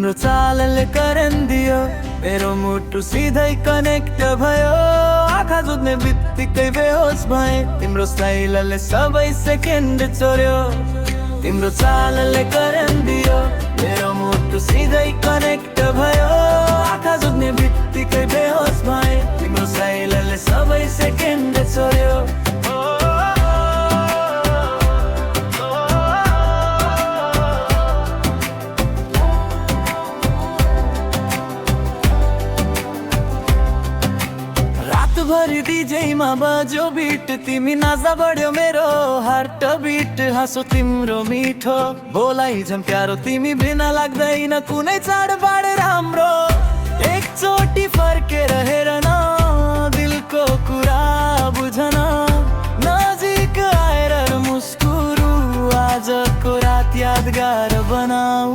तिम्रो चालले करेन्ट दियो मेरो मुटु सिधै कनेक्ट भयो। आँखा जुत्ने बित्तिकै बेहोस भए, तिम्रो स्टाइलले सबै सेकेन्ड चोर्यो। तिम्रो चालले करेन्ट दियो मेरो मुटु सिधै कनेक्ट भयो। आँखा जुत्ने बित्तिकै बेहोस भए, तिम्रो स्टाइलले सबै सेकेन्ड चोर्यो। भरि डीजेमा बज्यो बिट, तिमी नाच्दा बढ्यो मेरो हार्ट बिट। हाँसो तिम्रो मिठो बोलाइ झन् प्यारो, तिमी बिना लाग्दैन कुनै चाडबाड राम्रो। एकचोटि फर्केर हेर न, दिलको कुरा बुझन, नजिक आएर मुस्कुरु, आजको रात यादगार बनाऊ।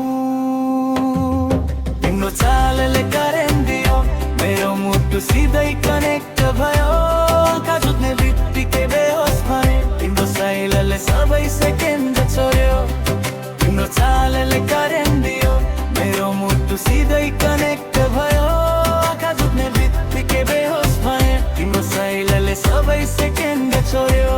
तिम्रो चालले करेन्ट दियो मेरो मुटु सिधै कनेक्ट भयो। आँखा जुत्ने बित्तिकै बेहोस भए, तिम्रो स्टाइलले सबै सेकेन्ड चोर्यो। तिम्रो चालले करेन्ट दियो मेरो मुटु सिधै कनेक्ट भयो। आँखा जुत्ने बित्तिकै बेहोस भए, तिम्रो स्टाइलले सबै सेकेन्ड चोर्यो।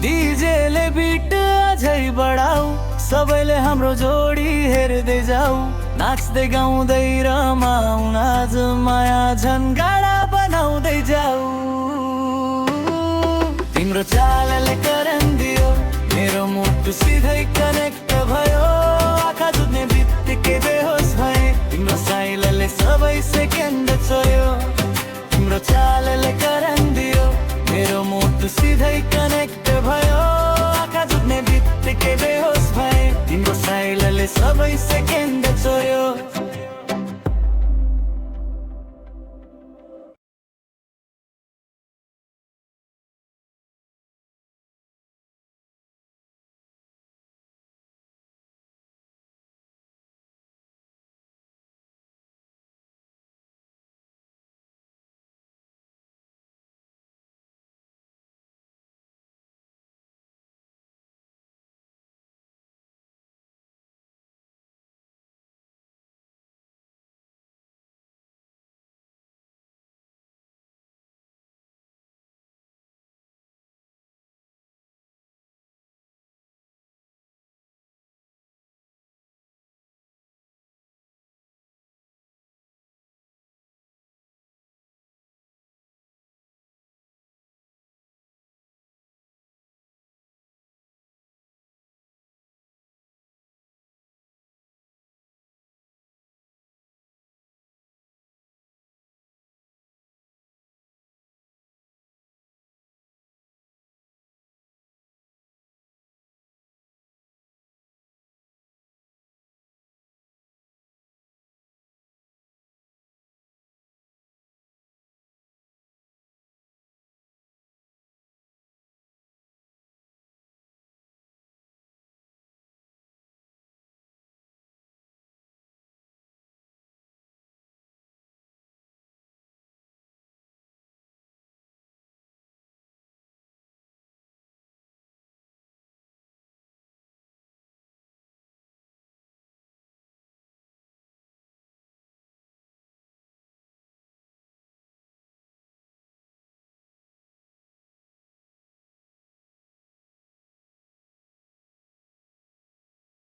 डीजेले बिट अझै बढाऊ, सबैले हाम्रो जोडी हेर्दै जाऊ। नाच्दै गाउँदै रमाऊ, आज माया झन् गाडा बनाउँदै जाऊ। तिम्रो चालले करेन्ट दियो मेरो मुटु सिधै कनेक्ट भयो। आँखा जुत्ने बित्तिकै बेहोस भए, तिम्रो स्टाइलले सबै सेकेन्ड चोर्यो। तिम्रो चालले करेन्ट दियो मेरो मुटु सिधै कनेक्ट भयो। आँखा जुत्ने बित्तिकै बेहोस भए, तिम्रो स्टाइलले सबै सेकेन्ड चोर्यो।